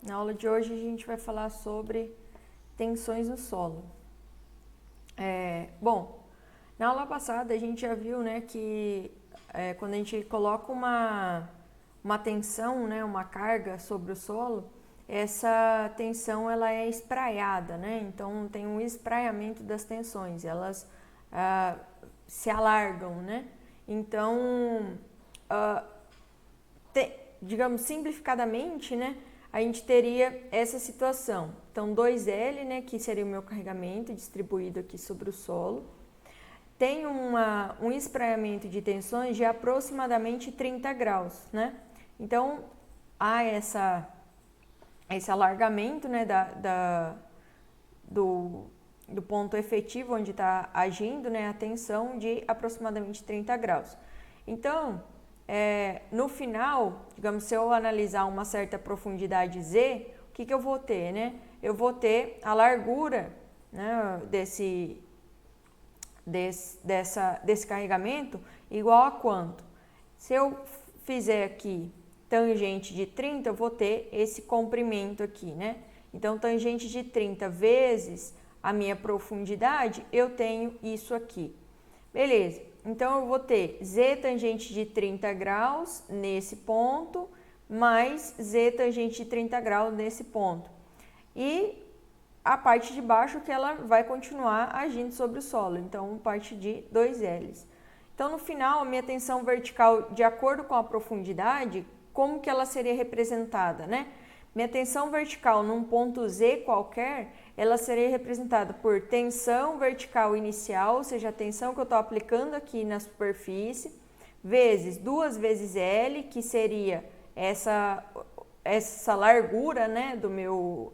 Na aula de hoje a gente vai falar sobre tensões no solo. Bom, na aula passada a gente já viu, né, que quando a gente coloca uma tensão, né, uma carga sobre o solo, essa tensão ela é espraiada, né? Então tem um espraiamento das tensões, elas se alargam, né? Então, digamos simplificadamente, né, a gente teria essa situação. Então 2L, né, que seria o meu carregamento distribuído aqui sobre o solo, tem um espraiamento de tensões de aproximadamente 30 graus, né? Então há esse alargamento, né, do ponto efetivo onde está agindo, né, a tensão de aproximadamente 30 graus. Então, no final, digamos, se eu analisar uma certa profundidade Z, o que eu vou ter, né? Eu vou ter a largura, né, desse carregamento igual a quanto? Se eu fizer aqui tangente de 30, eu vou ter esse comprimento aqui, né? Então, tangente de 30 vezes a minha profundidade, eu tenho isso aqui. Beleza, então eu vou ter Z tangente de 30 graus nesse ponto, mais Z tangente de 30 graus nesse ponto. E a parte de baixo que ela vai continuar agindo sobre o solo, então parte de 2Ls. Então no final, a minha tensão vertical, de acordo com a profundidade, como que ela seria representada, né? Minha tensão vertical num ponto Z qualquer, ela seria representada por tensão vertical inicial, ou seja, a tensão que eu estou aplicando aqui na superfície, vezes 2 vezes L, que seria essa largura, né,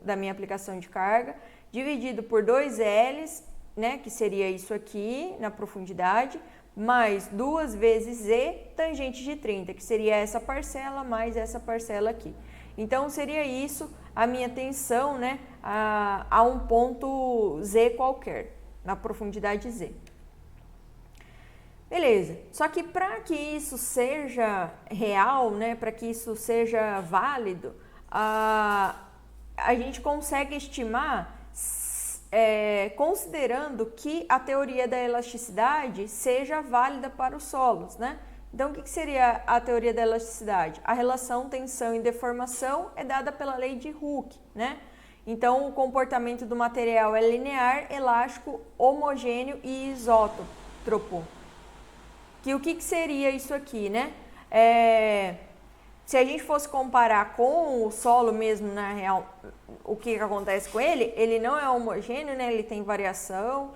da minha aplicação de carga, dividido por 2Ls, né, que seria isso aqui na profundidade, mais 2 vezes Z tangente de 30, que seria essa parcela mais essa parcela aqui. Então, seria isso a minha tensão, né, a um ponto Z qualquer, na profundidade Z. Beleza, só que para que isso seja real, né, para que isso seja válido, a gente consegue estimar considerando que a teoria da elasticidade seja válida para os solos, né? Então, o que seria a teoria da elasticidade? A relação tensão e deformação é dada pela lei de Hooke, né? Então, o comportamento do material é linear, elástico, homogêneo e isótropo. O que seria isso aqui, né? Se a gente fosse comparar com o solo mesmo, na real, o que acontece com ele? Ele não é homogêneo, né? Ele tem variação,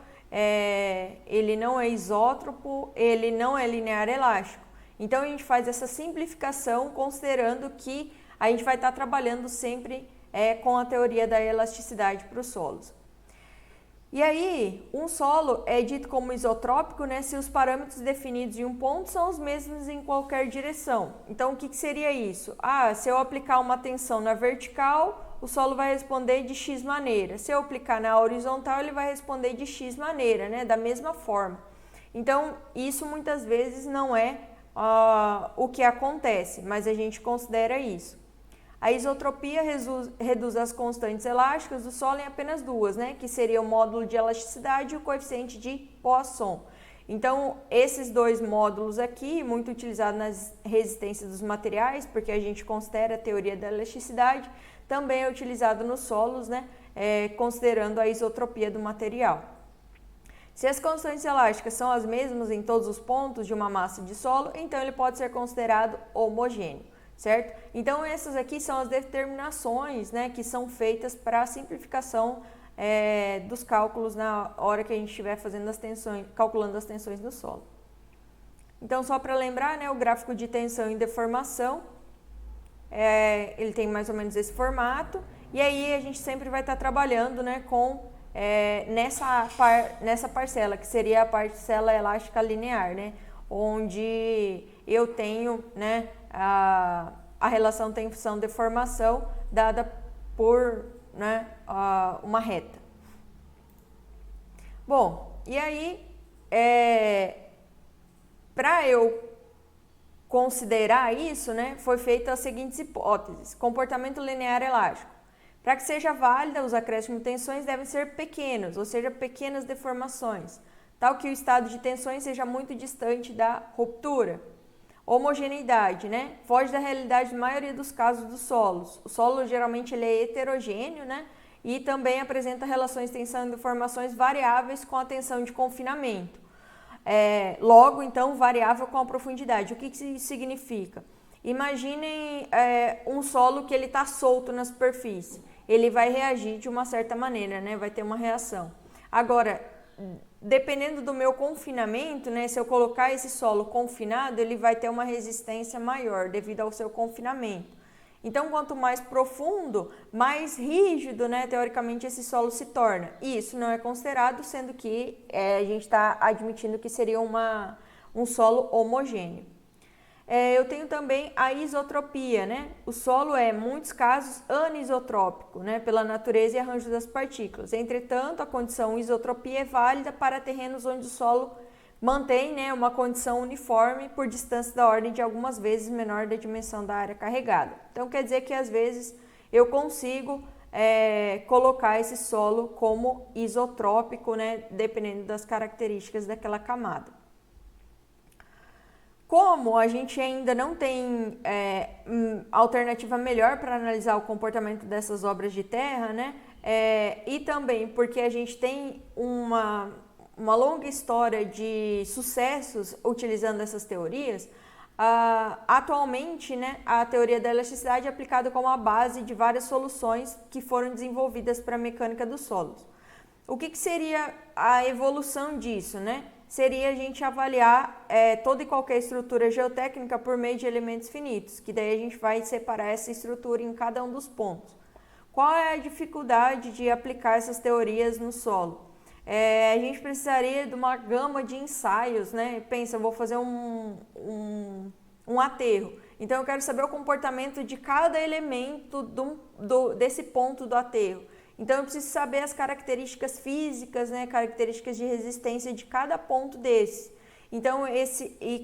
ele não é isótropo, ele não é linear elástico. Então, a gente faz essa simplificação considerando que a gente vai estar trabalhando sempre com a teoria da elasticidade para os solos. E aí, um solo é dito como isotrópico, né, se os parâmetros definidos em um ponto são os mesmos em qualquer direção. Então, o que seria isso? Se eu aplicar uma tensão na vertical, o solo vai responder de X maneira. Se eu aplicar na horizontal, ele vai responder de X maneira, né, da mesma forma. Então, isso muitas vezes não é o que acontece, mas a gente considera isso. A isotropia reduz as constantes elásticas do solo em apenas duas, né? Que seria o módulo de elasticidade e o coeficiente de Poisson. Então, esses dois módulos aqui, muito utilizados nas resistências dos materiais, porque a gente considera a teoria da elasticidade, também é utilizado nos solos, né? Considerando a isotropia do material. Se as constantes elásticas são as mesmas em todos os pontos de uma massa de solo, então ele pode ser considerado homogêneo. Certo? Então, essas aqui são as determinações, né, que são feitas para a simplificação dos cálculos na hora que a gente estiver fazendo calculando as tensões do solo. Então, só para lembrar, né, o gráfico de tensão e deformação, ele tem mais ou menos esse formato, e aí a gente sempre vai estar trabalhando, né, com nessa parcela, que seria a parcela elástica linear, né, onde eu tenho, né, a relação tensão-deformação dada por, né, uma reta. Bom, e aí, para eu considerar isso, né, foi feita as seguintes hipóteses. Comportamento linear elástico. Para que seja válida, os acréscimos de tensões devem ser pequenos, ou seja, pequenas deformações, tal que o estado de tensões seja muito distante da ruptura. Homogeneidade, né? Foge da realidade na maioria dos casos dos solos. O solo geralmente ele é heterogêneo, né? E também apresenta relações de tensão e deformações variáveis com a tensão de confinamento. Logo, então, variável com a profundidade. O que isso significa? Imaginem um solo que ele está solto na superfície. Ele vai reagir de uma certa maneira, né? Vai ter uma reação. Agora, dependendo do meu confinamento, né? Se eu colocar esse solo confinado, ele vai ter uma resistência maior devido ao seu confinamento. Então, quanto mais profundo, mais rígido, né, teoricamente, esse solo se torna. E isso não é considerado, sendo que a gente está admitindo que seria um solo homogêneo. Eu tenho também a isotropia, né? O solo é, em muitos casos, anisotrópico, né? Pela natureza e arranjo das partículas. Entretanto, a condição isotropia é válida para terrenos onde o solo mantém, né, uma condição uniforme por distância da ordem de algumas vezes menor da dimensão da área carregada. Então, quer dizer que, às vezes, eu consigo colocar esse solo como isotrópico, né, dependendo das características daquela camada. Como a gente ainda não tem alternativa melhor para analisar o comportamento dessas obras de terra, né? E também porque a gente tem uma longa história de sucessos utilizando essas teorias, atualmente, né, a teoria da elasticidade é aplicada como a base de várias soluções que foram desenvolvidas para a mecânica dos solos. O que seria a evolução disso, né? Seria a gente avaliar toda e qualquer estrutura geotécnica por meio de elementos finitos, que daí a gente vai separar essa estrutura em cada um dos pontos. Qual é a dificuldade de aplicar essas teorias no solo? A gente precisaria de uma gama de ensaios, né? Pensa, eu vou fazer um aterro. Então, eu quero saber o comportamento de cada elemento desse ponto do aterro. Então, eu preciso saber as características físicas, né, características de resistência de cada ponto desse. Então,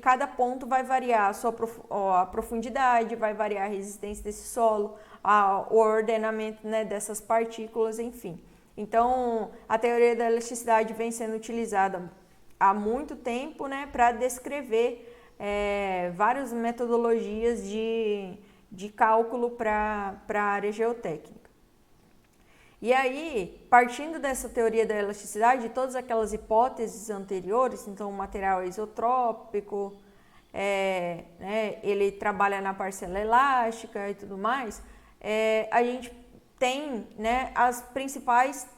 cada ponto vai variar a profundidade, vai variar a resistência desse solo, o ordenamento, né, dessas partículas, enfim. Então, a teoria da elasticidade vem sendo utilizada há muito tempo, né, para descrever várias metodologias de cálculo para a área geotécnica. E aí, partindo dessa teoria da elasticidade, todas aquelas hipóteses anteriores, então o material é isotrópico, né, ele trabalha na parcela elástica e tudo mais, a gente tem, né, as principais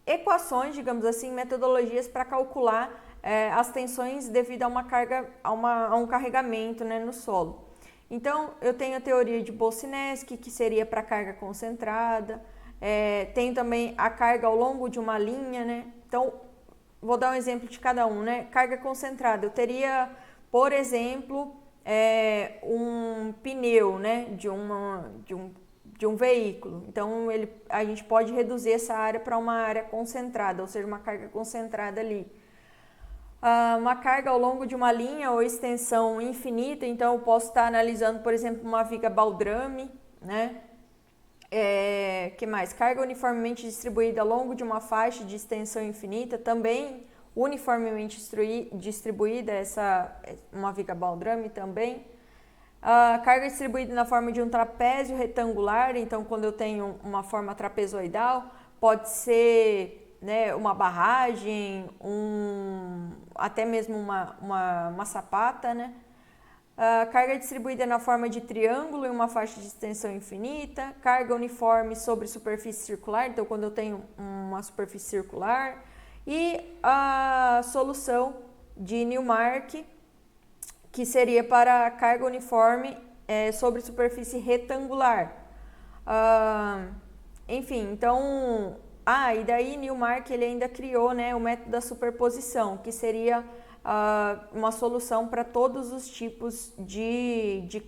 equações, digamos assim, metodologias para calcular as tensões devido a uma carga, a um carregamento, né, no solo. Então, eu tenho a teoria de Boltzmann, que seria para carga concentrada, tenho também a carga ao longo de uma linha, né? Então, vou dar um exemplo de cada um, né? Carga concentrada, eu teria, por exemplo, um pneu, né, de um veículo. Então, a gente pode reduzir essa área para uma área concentrada, ou seja, uma carga concentrada ali. Uma carga ao longo de uma linha ou extensão infinita, então eu posso estar analisando, por exemplo, uma viga baldrame, né? Que mais? Carga uniformemente distribuída ao longo de uma faixa de extensão infinita, também uniformemente distribuída, uma viga baldrame também. Carga distribuída na forma de um trapézio retangular, então quando eu tenho uma forma trapezoidal, pode ser, né, uma barragem, até mesmo uma sapata, né? Carga distribuída na forma de triângulo em uma faixa de extensão infinita, carga uniforme sobre superfície circular, então quando eu tenho uma superfície circular, e a solução de Newmark, que seria para carga uniforme sobre superfície retangular. Enfim, então... e daí Newmark ele ainda criou, né, o método da superposição, que seria uma solução para todos os tipos de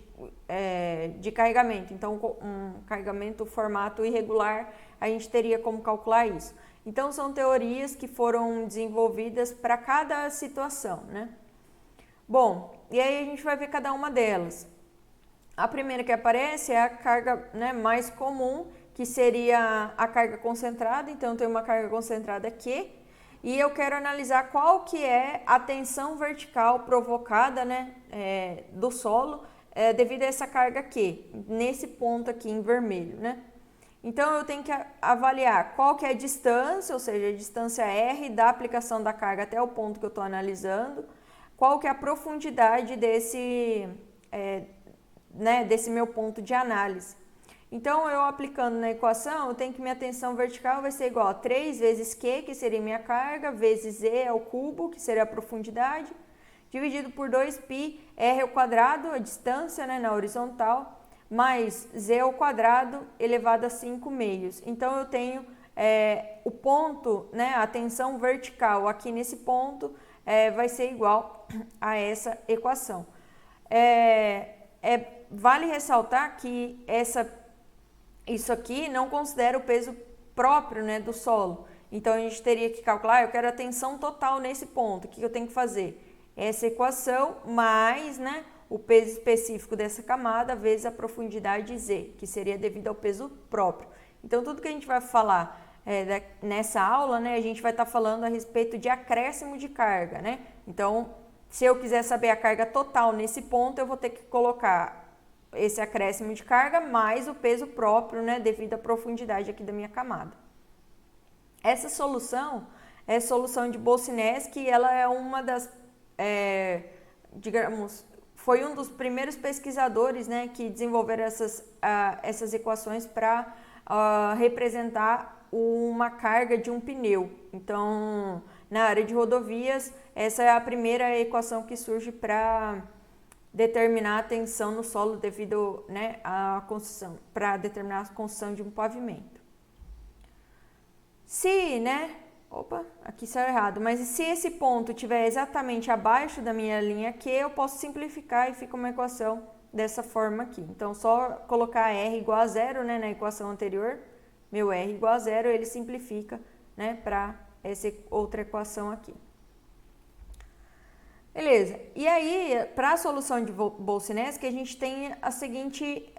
carregamento. Então, um carregamento formato irregular, a gente teria como calcular isso. Então, são teorias que foram desenvolvidas para cada situação, né? Bom, e aí a gente vai ver cada uma delas. A primeira que aparece é a carga, né, mais comum, que seria a carga concentrada. Então, eu tenho uma carga concentrada aqui e eu quero analisar qual que é a tensão vertical provocada, né, do solo devido a essa carga aqui, nesse ponto aqui em vermelho, né? Então, eu tenho que avaliar qual que é a distância, ou seja, a distância R da aplicação da carga até o ponto que eu estou analisando, qual que é a profundidade desse meu ponto de análise. Então, eu aplicando na equação, eu tenho que minha tensão vertical vai ser igual a 3 vezes Q, que seria minha carga, vezes E ao cubo, que seria a profundidade, dividido por 2π R ao quadrado, a distância, né, na horizontal, mais Z ao quadrado elevado a 5 meios. Então, eu tenho o ponto, né, a tensão vertical aqui nesse ponto vai ser igual a essa equação. Vale ressaltar que isso aqui não considera o peso próprio, né, do solo. Então, a gente teria que calcular, eu quero a tensão total nesse ponto. O que eu tenho que fazer? Essa equação mais, né, o peso específico dessa camada vezes a profundidade Z, que seria devido ao peso próprio. Então, tudo que a gente vai falar nessa aula, né, a gente vai estar falando a respeito de acréscimo de carga, né? Então, se eu quiser saber a carga total nesse ponto, eu vou ter que colocar esse acréscimo de carga mais o peso próprio, né, devido à profundidade aqui da minha camada. Essa solução é a solução de Bolsinesky, e ela é uma das, digamos, foi um dos primeiros pesquisadores, né, que desenvolveram essas equações para representar uma carga de um pneu. Então, na área de rodovias, essa é a primeira equação que surge para determinar a tensão no solo devido, né, à construção, para determinar a construção de um pavimento. Se, né, aqui saiu errado, mas se esse ponto estiver exatamente abaixo da minha linha Q, eu posso simplificar e fica uma equação dessa forma aqui. Então, só colocar R igual a zero, né, na equação anterior, meu R igual a zero, ele simplifica, né, para essa outra equação aqui. Beleza, e aí, para a solução de Bolsinesky, a gente tem a seguinte,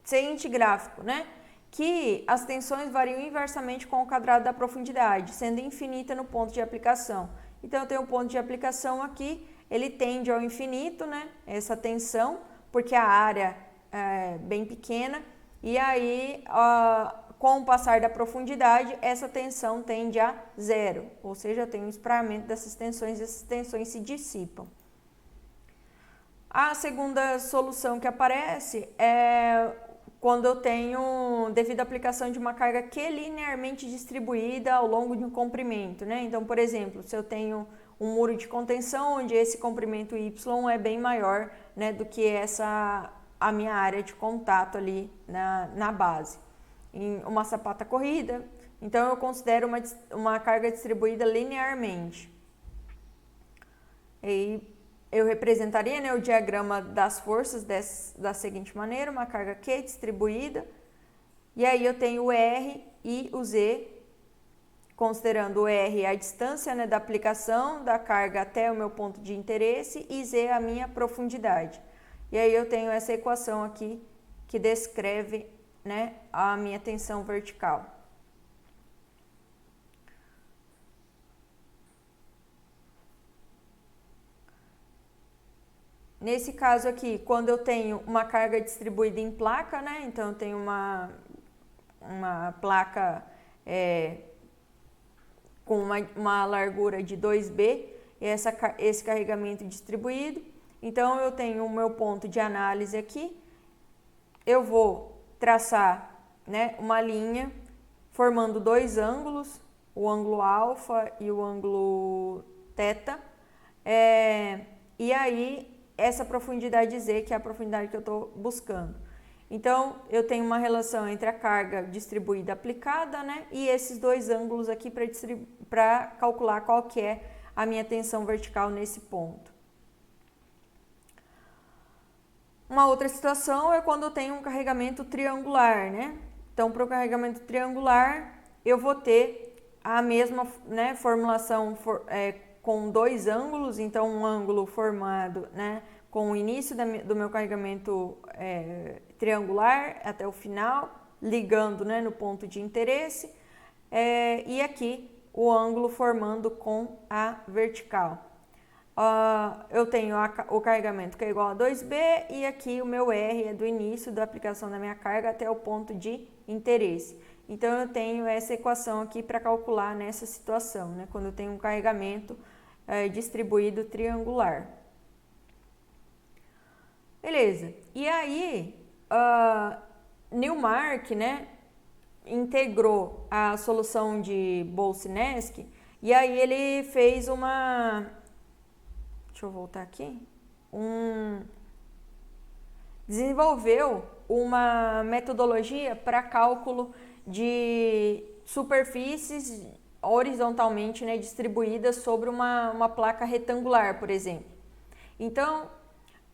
seguinte gráfico, né? Que as tensões variam inversamente com o quadrado da profundidade, sendo infinita no ponto de aplicação. Então, eu tenho um ponto de aplicação aqui, ele tende ao infinito, né? Essa tensão, porque a área é bem pequena, e aí, com o passar da profundidade, essa tensão tende a zero, ou seja, eu tenho um espraiamento dessas tensões e essas tensões se dissipam. A segunda solução que aparece é quando eu tenho, devido à aplicação de uma carga Q linearmente distribuída ao longo de um comprimento, né? Então, por exemplo, se eu tenho um muro de contenção onde esse comprimento Y é bem maior, né, do que a minha área de contato ali na base. Em uma sapata corrida, então eu considero uma carga distribuída linearmente. E eu representaria, né, o diagrama das forças da seguinte maneira: uma carga Q distribuída, e aí eu tenho o R e o Z, considerando o R a distância, né, da aplicação da carga até o meu ponto de interesse, e Z a minha profundidade. E aí eu tenho essa equação aqui que descreve, né, a minha tensão vertical. Nesse caso aqui, quando eu tenho uma carga distribuída em placa, né, então eu tenho uma placa com uma largura de 2B e esse carregamento distribuído, então eu tenho o meu ponto de análise aqui, eu vou traçar, né, uma linha formando dois ângulos, o ângulo alfa e o ângulo teta, e aí essa profundidade Z, que é a profundidade que eu estou buscando. Então, eu tenho uma relação entre a carga distribuída aplicada, né, e esses dois ângulos aqui para calcular qual que é a minha tensão vertical nesse ponto. Uma outra situação é quando eu tenho um carregamento triangular, né? Então, para o carregamento triangular, eu vou ter a mesma, né, formulação com dois ângulos, então um ângulo formado, né, com o início do meu carregamento triangular até o final, ligando, né, no ponto de interesse, e aqui o ângulo formando com a vertical. Eu tenho o carregamento que é igual a 2B e aqui o meu R é do início da aplicação da minha carga até o ponto de interesse. Então, eu tenho essa equação aqui para calcular nessa situação, né, quando eu tenho um carregamento distribuído triangular. Beleza. E aí, Newmark, né, integrou a solução de Boltzmann e aí ele fez uma... Deixa eu voltar aqui. Desenvolveu uma metodologia para cálculo de superfícies horizontalmente, né, distribuídas sobre uma placa retangular, por exemplo. Então,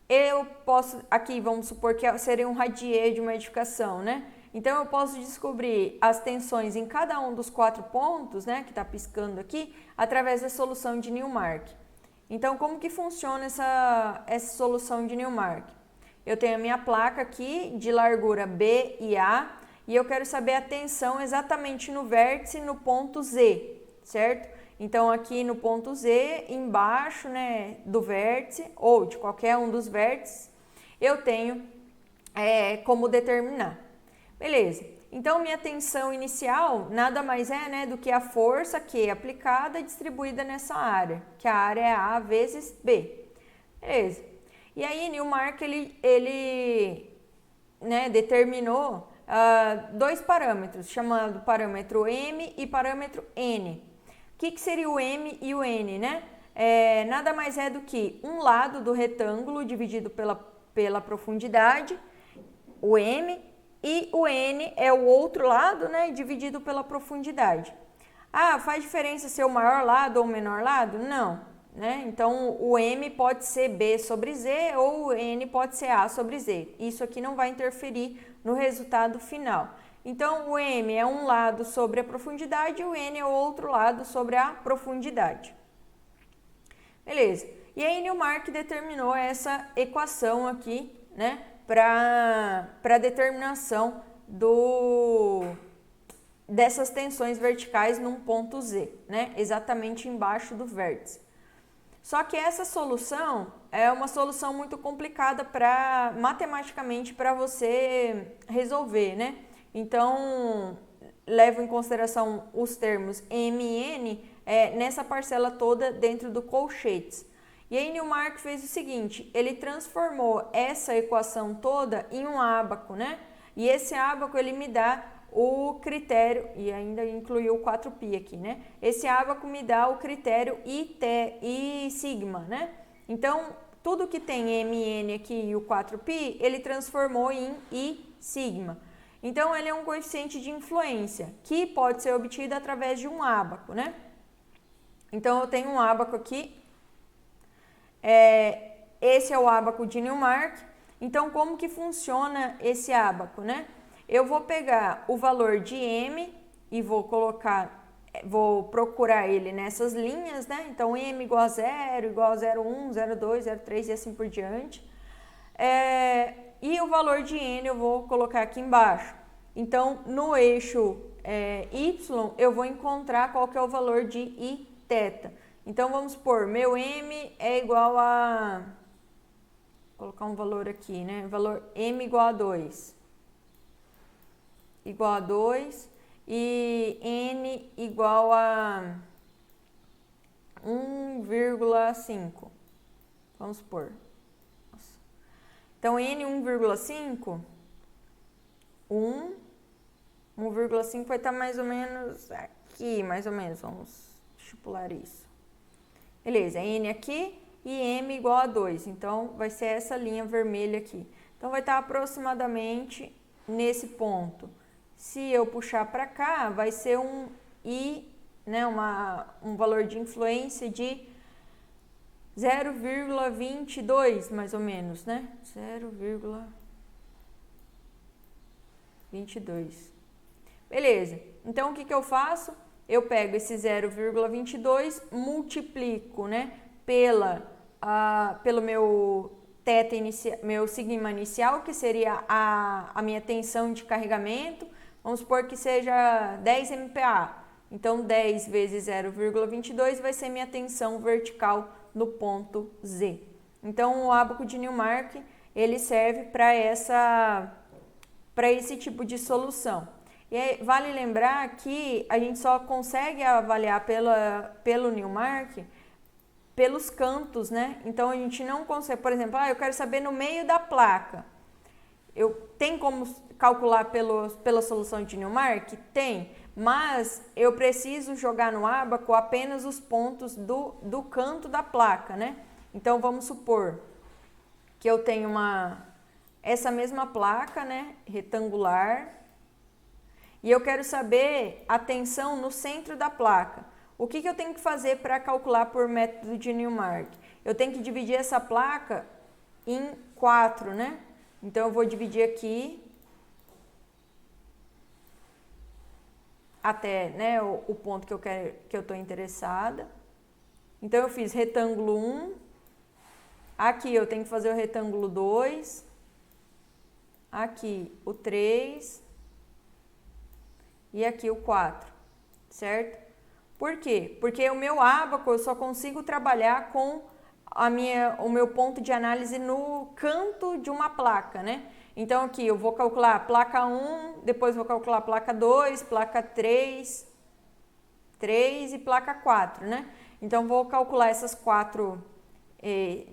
eu posso, aqui vamos supor que seria um radier de uma edificação, né? Então, eu posso descobrir as tensões em cada um dos 4 pontos, né, que está piscando aqui, através da solução de Newmark. Então, como que funciona essa solução de Newmark? Eu tenho a minha placa aqui de largura B e A e eu quero saber a tensão exatamente no vértice no ponto Z, certo? Então, aqui no ponto Z, embaixo, né, do vértice ou de qualquer um dos vértices, eu tenho como determinar. Beleza. Então, minha tensão inicial nada mais é, né, do que a força Q aplicada e distribuída nessa área, que a área é A vezes B. Beleza. E aí, Newmark, ele né, determinou 2 parâmetros, chamado parâmetro M e parâmetro N. O que seria o M e o N, né? Nada mais é do que um lado do retângulo dividido pela profundidade, o M, e o N é o outro lado, né, dividido pela profundidade. Faz diferença ser o maior lado ou o menor lado? Não, né? Então, o M pode ser B sobre Z ou o N pode ser A sobre Z. Isso aqui não vai interferir no resultado final. Então, o M é um lado sobre a profundidade e o N é o outro lado sobre a profundidade. Beleza. E aí, Newmark determinou essa equação aqui, né, para determinação dessas tensões verticais num ponto Z, né? Exatamente embaixo do vértice. Só que essa solução é uma solução muito complicada matematicamente para você resolver, né? Então, levo em consideração os termos M e N nessa parcela toda dentro do colchetes. E aí Newmark fez o seguinte, ele transformou essa equação toda em um ábaco, né? E esse ábaco ele me dá o critério, e ainda incluiu o 4π aqui, né? Esse ábaco me dá o critério I sigma, né? Então, tudo que tem M e N aqui e o 4π, ele transformou em I sigma. Então, ele é um coeficiente de influência, que pode ser obtido através de um ábaco, né? Então, eu tenho um ábaco aqui. Esse é o ábaco de Newmark. Então, como que funciona esse ábaco, né? Eu vou pegar o valor de M e vou procurar ele nessas linhas, né? Então, M igual a 0, igual a 0,1, 0,2, 0,3 e assim por diante. E o valor de N eu vou colocar aqui embaixo. Então, no eixo Y, eu vou encontrar qual que é o valor de Iθ. Então, vamos supor, meu M é igual a... Vou colocar um valor aqui, né? Valor M igual a 2. Igual a 2. E N igual a 1,5. Vamos supor. Nossa. Então, N 1,5. 1,5 vai estar mais ou menos aqui, mais ou menos. Vamos estipular isso. Beleza, N aqui e M igual a 2. Então, vai ser essa linha vermelha aqui. Então, vai estar aproximadamente nesse ponto. Se eu puxar para cá, vai ser um I, né, um valor de influência de 0,22, mais ou menos, né? 0,22. Beleza. Então, o que eu faço? Eu pego esse 0,22, multiplico, né, pelo meu meu sigma inicial, que seria a minha tensão de carregamento, vamos supor que seja 10 MPa. Então, 10 vezes 0,22 vai ser minha tensão vertical no ponto Z. Então, o ábaco de Newmark, ele serve para esse tipo de solução. E aí, vale lembrar que a gente só consegue avaliar pelo Newmark pelos cantos, né? Então, a gente não consegue, por exemplo, eu quero saber no meio da placa. Eu tenho como calcular pela solução de Newmark? Tem, mas eu preciso jogar no ábaco apenas os pontos do canto da placa, né? Então, vamos supor que eu tenho essa mesma placa, né, retangular, e eu quero saber a tensão no centro da placa. O que eu tenho que fazer para calcular por método de Newmark? Eu tenho que dividir essa placa em 4, né? Então, eu vou dividir aqui até, né, o ponto que eu estou interessada. Então, eu fiz retângulo 1. Aqui eu tenho que fazer o retângulo 2. Aqui o 3. E aqui o 4, certo? Por quê? Porque o meu ábaco eu só consigo trabalhar com o meu ponto de análise no canto de uma placa, né? Então aqui eu vou calcular placa 1, depois vou calcular placa 2, placa 3 e placa 4, né? Então vou calcular essas 4,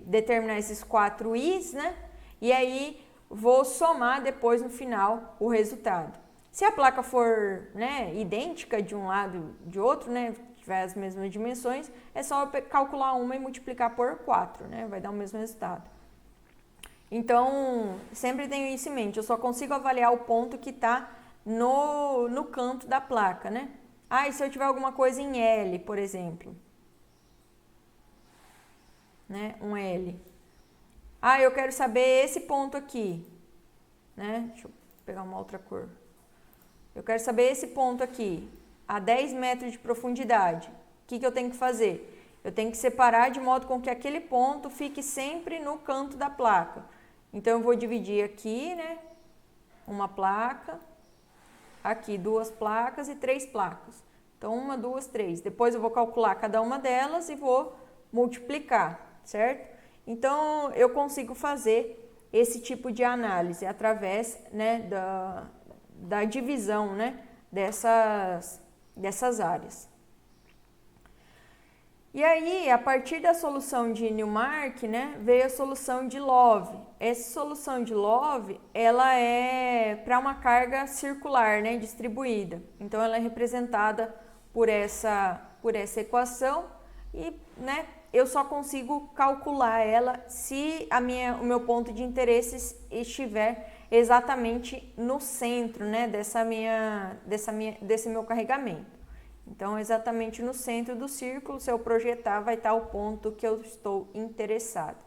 determinar esses 4 I's, né? E aí vou somar depois no final o resultado. Se a placa for, né, idêntica de um lado e de outro, né, tiver as mesmas dimensões, é só calcular uma e multiplicar por 4, né, vai dar o mesmo resultado. Então, sempre tenho isso em mente, eu só consigo avaliar o ponto que está no canto da placa, né. E se eu tiver alguma coisa em L, por exemplo, né, um L. Eu quero saber esse ponto aqui, né, deixa eu pegar uma outra cor. Eu quero saber esse ponto aqui, a 10 metros de profundidade. O que eu tenho que fazer? Eu tenho que separar de modo com que aquele ponto fique sempre no canto da placa. Então, eu vou dividir aqui, né, uma placa, aqui 2 placas e 3 placas. Então, 1, 2, 3. Depois eu vou calcular cada uma delas e vou multiplicar, certo? Então, eu consigo fazer esse tipo de análise através, né, da divisão, né, dessas áreas. E aí, a partir da solução de Newmark, né, veio a solução de Love. Essa solução de Love, ela é para uma carga circular, né, distribuída. Então, ela é representada por essa equação e, né, eu só consigo calcular ela se o meu ponto de interesse estiver exatamente no centro, né, desse meu carregamento. Então, exatamente no centro do círculo, se eu projetar, vai estar o ponto que eu estou interessado.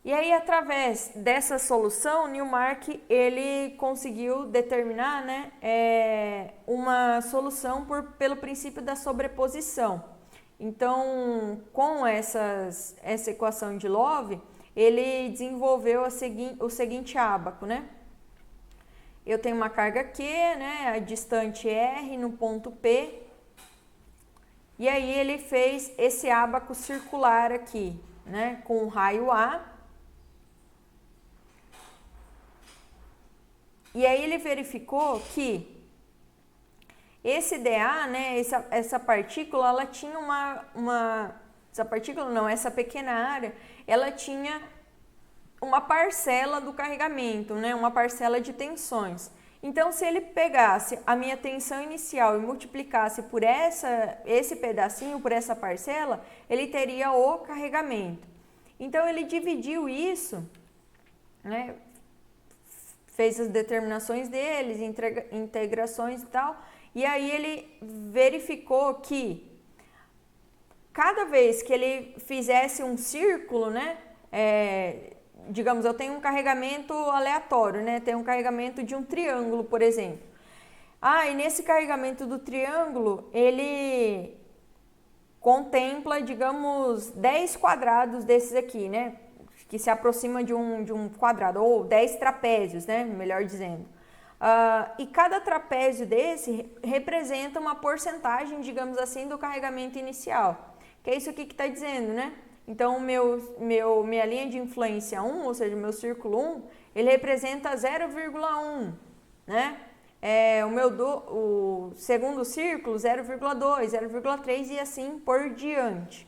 E aí, através dessa solução, Newmark, ele conseguiu determinar, né, uma solução pelo princípio da sobreposição. Então, com essa equação de Love, ele desenvolveu o seguinte ábaco, né? Eu tenho uma carga Q, né, a distante R no ponto P, e aí ele fez esse ábaco circular aqui, né, com o raio A. E aí ele verificou que esse dA, né, essa partícula, ela tinha essa pequena área, ela tinha uma parcela do carregamento, né, uma parcela de tensões. Então, se ele pegasse a minha tensão inicial e multiplicasse por esse pedacinho, por essa parcela, ele teria o carregamento. Então, ele dividiu isso, né, fez as determinações deles, integrações e tal, e aí ele verificou que cada vez que ele fizesse um círculo, né, digamos, eu tenho um carregamento aleatório, né, tenho um carregamento de um triângulo, por exemplo. E nesse carregamento do triângulo, ele contempla, digamos, 10 quadrados desses aqui, né, que se aproxima de um quadrado, ou 10 trapézios, né? Melhor dizendo. E cada trapézio desse representa uma porcentagem, digamos assim, do carregamento inicial. Que é isso aqui que está dizendo, né? Então, minha linha de influência 1, ou seja, meu círculo 1, ele representa 0,1, né? O segundo círculo, 0,2, 0,3 e assim por diante.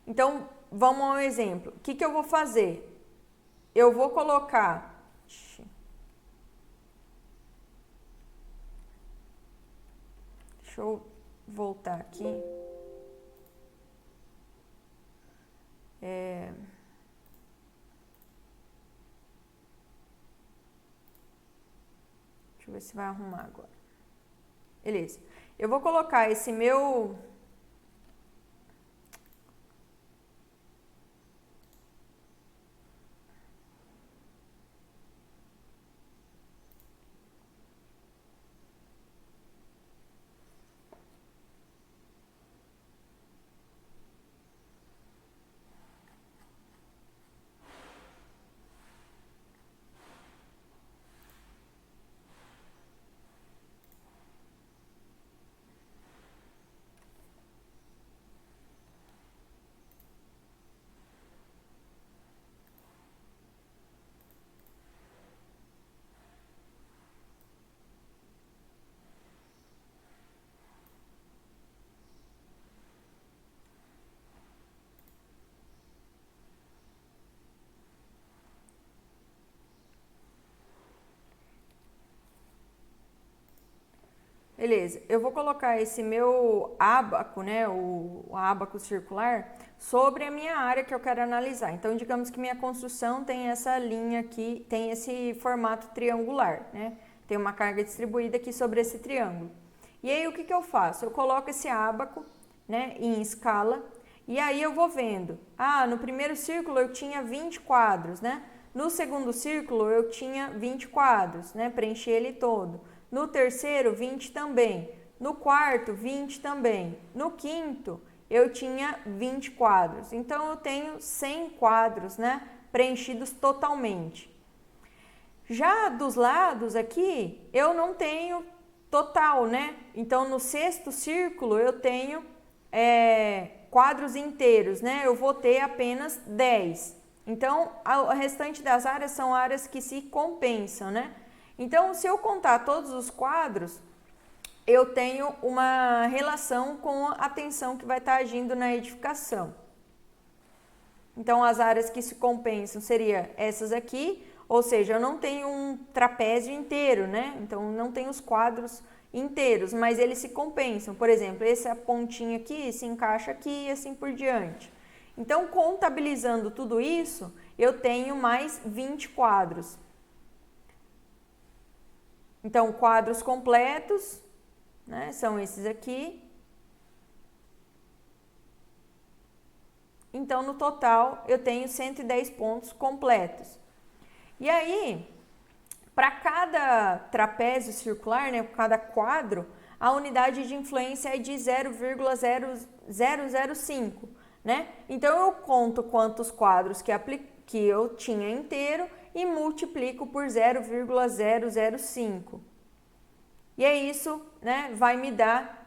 Então, vamos ao exemplo. O que eu vou fazer? Eu vou colocar... Deixa eu voltar aqui. Deixa eu ver se vai arrumar agora. Beleza. Eu vou colocar esse meu... Beleza, eu vou colocar esse meu ábaco, né, o ábaco circular, sobre a minha área que eu quero analisar. Então, digamos que minha construção tem essa linha aqui, tem esse formato triangular, né? Tem uma carga distribuída aqui sobre esse triângulo. E aí, o que eu faço? Eu coloco esse ábaco, né, em escala, e aí eu vou vendo. No primeiro círculo eu tinha 20 quadros, né? No segundo círculo eu tinha 20 quadros, né? Preenchi ele todo. No terceiro, 20 também. No quarto, 20 também. No quinto, eu tinha 20 quadros. Então, eu tenho 100 quadros, né, preenchidos totalmente. Já dos lados aqui, eu não tenho total, né? Então, no sexto círculo, eu tenho quadros inteiros, né? Eu vou ter apenas 10. Então, o restante das áreas são áreas que se compensam, né? Então, se eu contar todos os quadros, eu tenho uma relação com a tensão que vai estar agindo na edificação. Então, as áreas que se compensam seriam essas aqui, ou seja, eu não tenho um trapézio inteiro, né? Então, não tenho os quadros inteiros, mas eles se compensam. Por exemplo, essa pontinha aqui se encaixa aqui e assim por diante. Então, contabilizando tudo isso, eu tenho mais 20 quadros. Então, quadros completos, né, são esses aqui. Então, no total, eu tenho 110 pontos completos. E aí, para cada trapézio circular, né, cada quadro, a unidade de influência é de 0,0005, né? Então, eu conto quantos quadros que eu tinha inteiro e multiplico por 0,005. E é isso, né? Vai me dar,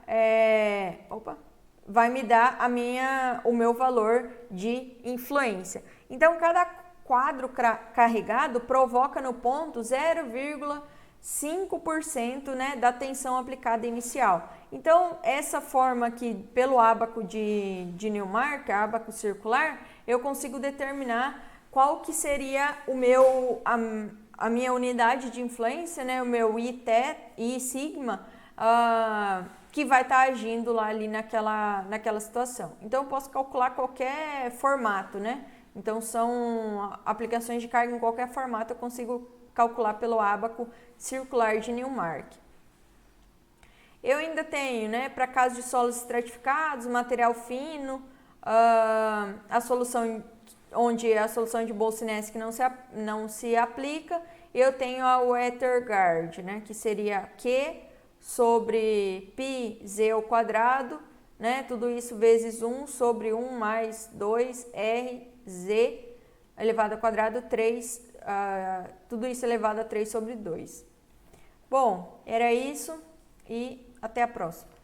o meu valor de influência. Então, cada quadro carregado provoca no ponto 0,5%, né, da tensão aplicada inicial. Então, essa forma aqui, pelo ábaco de Newmark, ábaco circular, eu consigo determinar qual que seria a minha unidade de influência, né, o meu I sigma, que vai estar agindo lá ali naquela situação. Então, eu posso calcular qualquer formato, né? Então, são aplicações de carga em qualquer formato, eu consigo calcular pelo ábaco circular de Newmark. Eu ainda tenho, né, para casos de solos estratificados, material fino, a solução onde a solução de Boussinesq não se aplica, eu tenho a Watergaard, né, que seria Q sobre πz ao quadrado, né, tudo isso vezes 1 sobre 1 mais 2 RZ elevado ao quadrado 3, tudo isso elevado a 3 sobre 2. Bom, era isso e até a próxima.